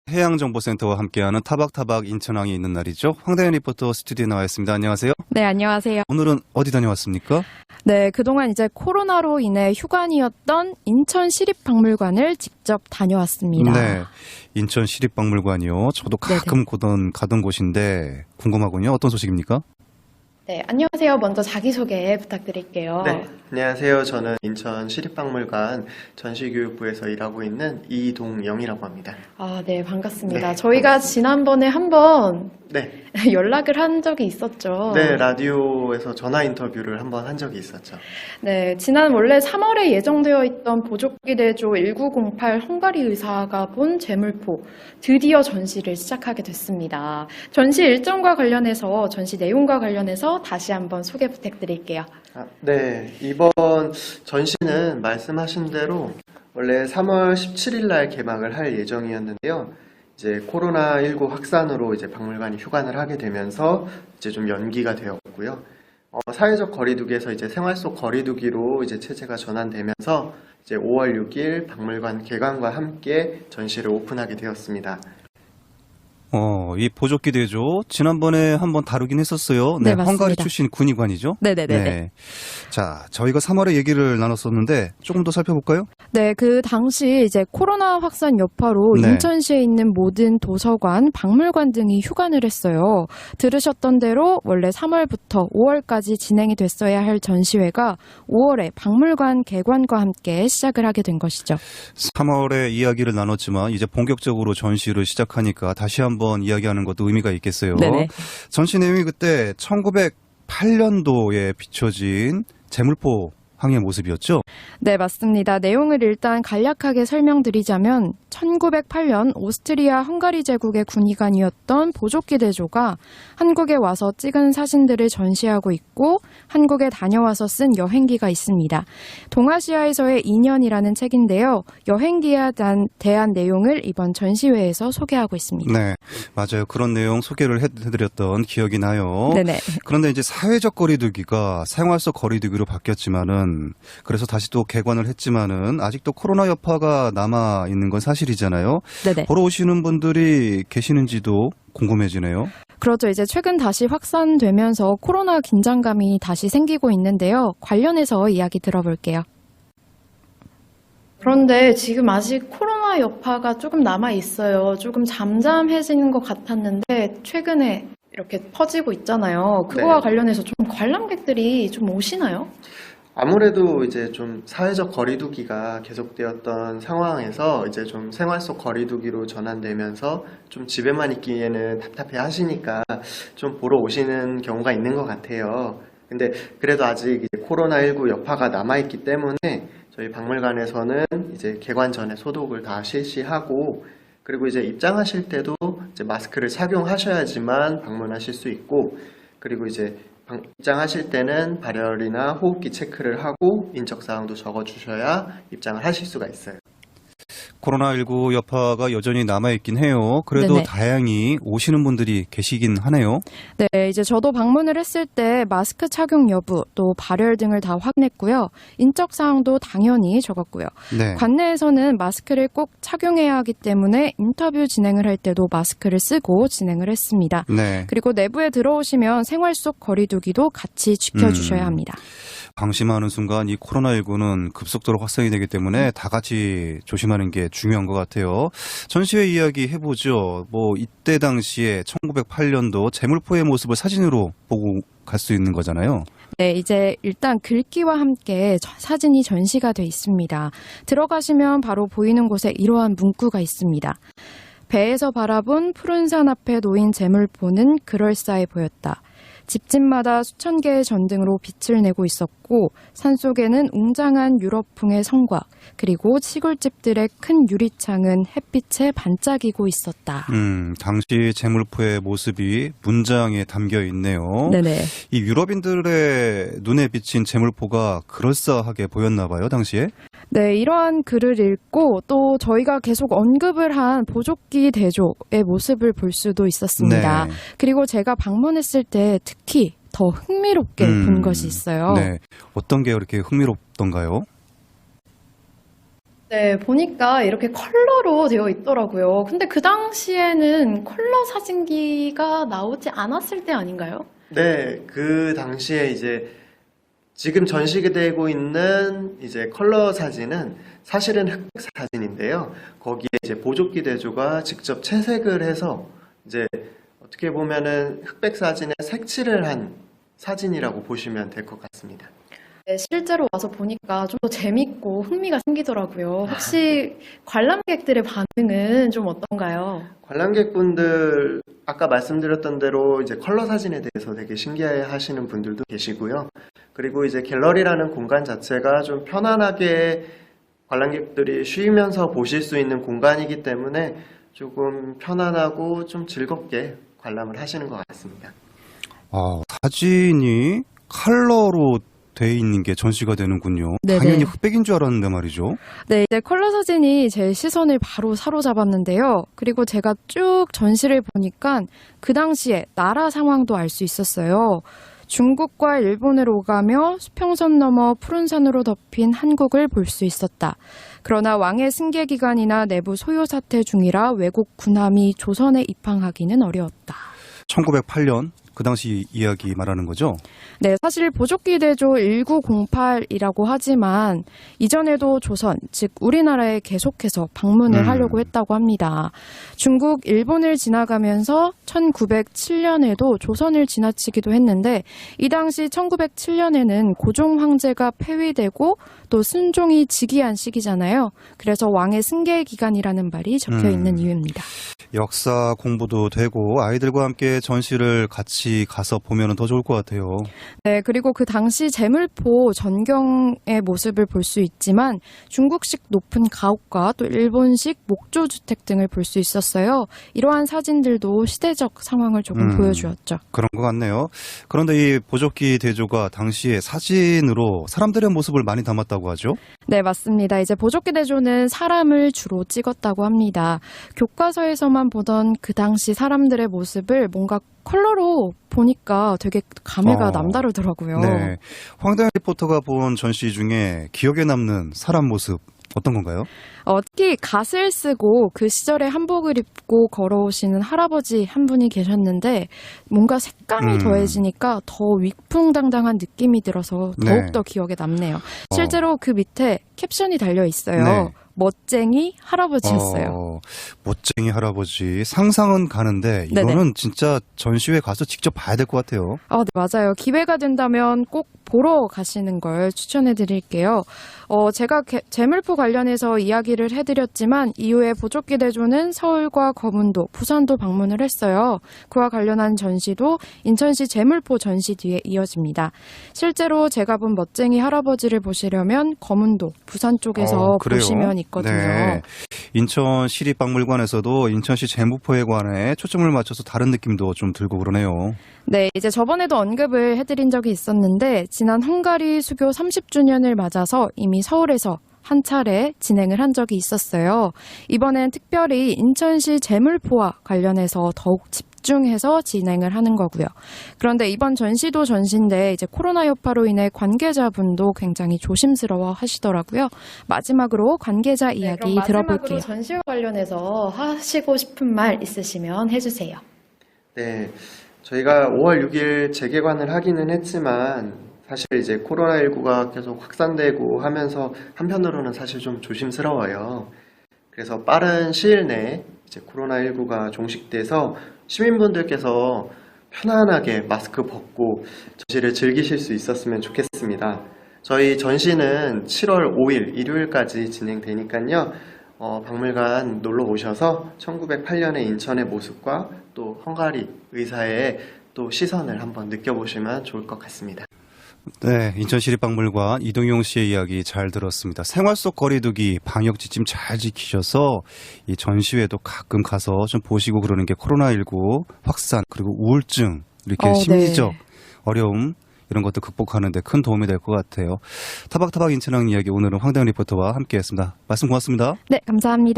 해양정보센터와 함께하는 타박타박 인천항이 있는 날이죠. 황다현 리포터 스튜디오에 나와 있습니다. 안녕하세요. 네, 안녕하세요. 오늘은 어디 다녀왔습니까? 네, 그동안 이제 코로나로 인해 휴관이었던 인천시립박물관을 직접 다녀왔습니다. 네, 인천시립박물관이요. 저도 가끔 가던 곳인데 궁금하군요. 어떤 소식입니까? 네, 안녕하세요. 먼저 자기소개 부탁드릴게요. 네, 안녕하세요. 저는 인천시립박물관 전시교육부에서 일하고 있는 이동영이라고 합니다. 아, 네, 반갑습니다. 네, 저희가 지난번에 한번 네, 연락을 한 적이 있었죠. 네, 라디오에서 전화 인터뷰를 한번 한 적이 있었죠. 네, 지난 원래 3월에 예정되어 있던 보족기대조 1908 헝가리 의사가 본 제물포 드디어 전시를 시작하게 됐습니다. 전시 일정과 관련해서 전시 내용과 관련해서 다시 한번 소개 부탁드릴게요. 네, 이번 전시는 말씀하신 대로 원래 3월 17일 날 개막을 할 예정이었는데요. 이제 코로나19 확산으로 이제 박물관이 휴관을 하게 되면서 이제 좀 연기가 되었고요. 사회적 거리두기에서 이제 생활 속 거리두기로 이제 체제가 전환되면서 이제 5월 6일 박물관 개관과 함께 전시를 오픈하게 되었습니다. 이 보족기대조 지난번에 한번 다루긴 했었어요. 네, 맞습니다. 헝가리 출신 군의관이죠. 네네네. 네. 자, 저희가 3월에 얘기를 나눴었는데 조금 더 살펴볼까요? 네, 그 당시 이제 코로나 확산 여파로 네. 인천시에 있는 모든 도서관, 박물관 등이 휴관을 했어요. 들으셨던 대로 원래 3월부터 5월까지 진행이 됐어야 할 전시회가 5월에 박물관 개관과 함께 시작을 하게 된 것이죠. 3월에 이야기를 나눴지만 이제 본격적으로 전시를 시작하니까 다시 한번 이야기하는 것도 의미가 있겠어요. 네네. 전시 내용이 그때 1908년도에 비춰진 제물포 항의 모습이었죠? 네, 맞습니다. 내용을 일단 간략하게 설명드리자면 1908년 오스트리아 헝가리 제국의 군의관이었던 보족기대조가 한국에 와서 찍은 사진들을 전시하고 있고 한국에 다녀와서 쓴 여행기가 있습니다. 동아시아에서의 인연이라는 책인데요. 여행기에 대한 내용을 이번 전시회에서 소개하고 있습니다. 네, 맞아요. 그런 내용 소개를 해드렸던 기억이 나요. 네네. 그런데 이제 사회적 거리두기가 생활 속 거리두기로 바뀌었지만은 그래서 다시 또 개관을 했지만은 아직도 코로나 여파가 남아 있는 건 사실이잖아요. 네네. 보러 오시는 분들이 계시는지도 궁금해지네요. 그렇죠. 이제 최근 다시 확산되면서 코로나 긴장감이 다시 생기고 있는데요. 관련해서 이야기 들어볼게요. 그런데 지금 아직 코로나 여파가 조금 남아 있어요. 조금 잠잠해지는 것 같았는데 최근에 이렇게 퍼지고 있잖아요. 그거와 네. 관련해서 좀 관람객들이 좀 오시나요? 아무래도 이제 좀 사회적 거리두기가 계속되었던 상황에서 이제 좀 생활 속 거리두기로 전환되면서 좀 집에만 있기에는 답답해 하시니까 좀 보러 오시는 경우가 있는 것 같아요. 근데 그래도 아직 이제 코로나19 여파가 남아있기 때문에 저희 박물관에서는 이제 개관 전에 소독을 다 실시하고 그리고 이제 입장하실 때도 이제 마스크를 착용하셔야지만 방문하실 수 있고 그리고 이제 입장하실 때는 발열이나 호흡기 체크를 하고 인적사항도 적어주셔야 입장을 하실 수가 있어요. 코로나19 여파가 여전히 남아있긴 해요. 그래도 네네. 다행히 오시는 분들이 계시긴 하네요. 네, 이제 저도 방문을 했을 때 마스크 착용 여부, 또 발열 등을 다 확인했고요. 인적 사항도 당연히 적었고요. 네. 관내에서는 마스크를 꼭 착용해야 하기 때문에 인터뷰 진행을 할 때도 마스크를 쓰고 진행을 했습니다. 네. 그리고 내부에 들어오시면 생활 속 거리두기도 같이 지켜주셔야 합니다. 방심하는 순간 이 코로나19는 급속도로 확산이 되기 때문에 다 같이 조심하는 게 중요한 것 같아요. 전시회 이야기 해보죠. 이때 당시에 1908년도 제물포의 모습을 사진으로 보고 갈 수 있는 거잖아요. 네, 이제 일단 글귀와 함께 사진이 전시가 돼 있습니다. 들어가시면 바로 보이는 곳에 이러한 문구가 있습니다. 배에서 바라본 푸른 산 앞에 놓인 제물포는 그럴싸해 보였다. 집집마다 수천 개의 전등으로 빛을 내고 있었고 산속에는 웅장한 유럽풍의 성곽 그리고 시골집들의 큰 유리창은 햇빛에 반짝이고 있었다. 당시 제물포의 모습이 문장에 담겨 있네요. 네네. 이 유럽인들의 눈에 비친 제물포가 그럴싸하게 보였나 봐요, 당시에? 네, 이러한 글을 읽고 또 저희가 계속 언급을 한 보족기 대조의 모습을 볼 수도 있었습니다. 네. 그리고 제가 방문했을 때 특히 더 흥미롭게 본 것이 있어요. 네, 어떤 게 그렇게 흥미롭던가요? 네, 보니까 이렇게 컬러로 되어 있더라고요. 근데 그 당시에는 컬러 사진기가 나오지 않았을 때 아닌가요? 네, 그 당시에 이제 지금 전시되고 있는 이제 컬러 사진은 사실은 흑백 사진인데요. 거기에 이제 보조기 대조가 직접 채색을 해서 이제 어떻게 보면은 흑백 사진에 색칠을 한 사진이라고 보시면 될 것 같습니다. 네, 실제로 와서 보니까 좀 더 재밌고 흥미가 생기더라고요. 혹시 관람객들의 반응은 좀 어떤가요? 관람객분들 아까 말씀드렸던 대로 이제 컬러 사진에 대해서 되게 신기해 하시는 분들도 계시고요. 그리고 이제 갤러리라는 공간 자체가 좀 편안하게 관람객들이 쉬면서 보실 수 있는 공간이기 때문에 조금 편안하고 좀 즐겁게 관람을 하시는 것 같습니다. 사진이 컬러로 돼 있는 게 전시가 되는군요. 네네. 당연히 흑백인 줄 알았는데 말이죠. 네, 이제 컬러 사진이 제 시선을 바로 사로잡았는데요. 그리고 제가 쭉 전시를 보니까 그 당시에 나라 상황도 알 수 있었어요. 중국과 일본을 오가며 수평선 너머 푸른 산으로 덮인 한국을 볼 수 있었다. 그러나 왕의 승계 기간이나 내부 소요 사태 중이라 외국 군함이 조선에 입항하기는 어려웠다. 1908년 그 당시 이야기 말하는 거죠? 네, 사실 보조기 대조 1908이라고 하지만 이전에도 조선, 즉 우리나라에 계속해서 방문을 하려고 했다고 합니다. 중국, 일본을 지나가면서 1907년에도 조선을 지나치기도 했는데 이 당시 1907년에는 고종 황제가 폐위되고 또 순종이 즉위한 시기잖아요. 그래서 왕의 승계 기간이라는 말이 적혀 있는 이유입니다. 역사 공부도 되고 아이들과 함께 전시를 같이 가서 보면 더 좋을 것 같아요. 네, 그리고 그 당시 제물포 전경의 모습을 볼 수 있지만 중국식 높은 가옥과 또 일본식 목조주택 등을 볼 수 있었어요. 이러한 사진들도 시대적 상황을 조금 보여주었죠. 그런 것 같네요. 그런데 이 보조기 대조가 당시에 사진으로 사람들의 모습을 많이 담았다고 하죠? 네, 맞습니다. 이제 보조기 대조는 사람을 주로 찍었다고 합니다. 교과서에서만 보던 그 당시 사람들의 모습을 뭔가 컬러로 보니까 되게 감회가 남다르더라고요. 네. 황다현 리포터가 본 전시 중에 기억에 남는 사람 모습 어떤 건가요? 특히 갓을 쓰고 그 시절에 한복을 입고 걸어오시는 할아버지 한 분이 계셨는데 뭔가 색감이 더해지니까 더 위풍당당한 느낌이 들어서 더욱더 기억에 남네요. 실제로 그 밑에 캡션이 달려 있어요. 네. 멋쟁이 할아버지였어요. 멋쟁이 할아버지. 상상은 가는데 이거는 네네. 진짜 전시회 가서 직접 봐야 될 것 같아요. 네, 맞아요. 기회가 된다면 꼭 보러 가시는 걸 추천해 드릴게요. 제가 제물포 관련해서 이야기를 해드렸지만 이후에 보조기 대조는 서울과 거문도, 부산도 방문을 했어요. 그와 관련한 전시도 인천시 제물포 전시 뒤에 이어집니다. 실제로 제가 본 멋쟁이 할아버지를 보시려면 거문도, 부산 쪽에서 그래요? 보시면 있거든요. 네. 인천 시립박물관에서도 인천시 제물포에 관해 초점을 맞춰서 다른 느낌도 좀 들고 그러네요. 네, 이제 저번에도 언급을 해드린 적이 있었는데 지난 헝가리 수교 30주년을 맞아서 이미 서울에서 한 차례 진행을 한 적이 있었어요. 이번엔 특별히 인천시 제물포와 관련해서 더욱 집중해서 진행을 하는 거고요. 그런데 이번 전시도 전시인데 이제 코로나 여파로 인해 관계자분도 굉장히 조심스러워 하시더라고요. 마지막으로 관계자 이야기 그럼 들어볼게요. 마지막으로 전시와 관련해서 하시고 싶은 말 있으시면 해주세요. 네, 저희가 5월 6일 재개관을 하기는 했지만 사실 이제 코로나19가 계속 확산되고 하면서 한편으로는 사실 좀 조심스러워요. 그래서 빠른 시일 내에 이제 코로나19가 종식돼서 시민분들께서 편안하게 마스크 벗고 전시를 즐기실 수 있었으면 좋겠습니다. 저희 전시는 7월 5일 일요일까지 진행되니까요. 박물관 놀러 오셔서 1908년의 인천의 모습과 또 헝가리 의사의 또 시선을 한번 느껴보시면 좋을 것 같습니다. 네, 인천시립박물관 이동용 씨의 이야기 잘 들었습니다. 생활 속 거리두기, 방역 지침 잘 지키셔서 이 전시회도 가끔 가서 좀 보시고 그러는 게 코로나19 확산 그리고 우울증 이렇게 심리적 어려움 이런 것도 극복하는 데 큰 도움이 될 것 같아요. 타박타박 인천항 이야기 오늘은 황다현 리포터와 함께했습니다. 말씀 고맙습니다. 네, 감사합니다.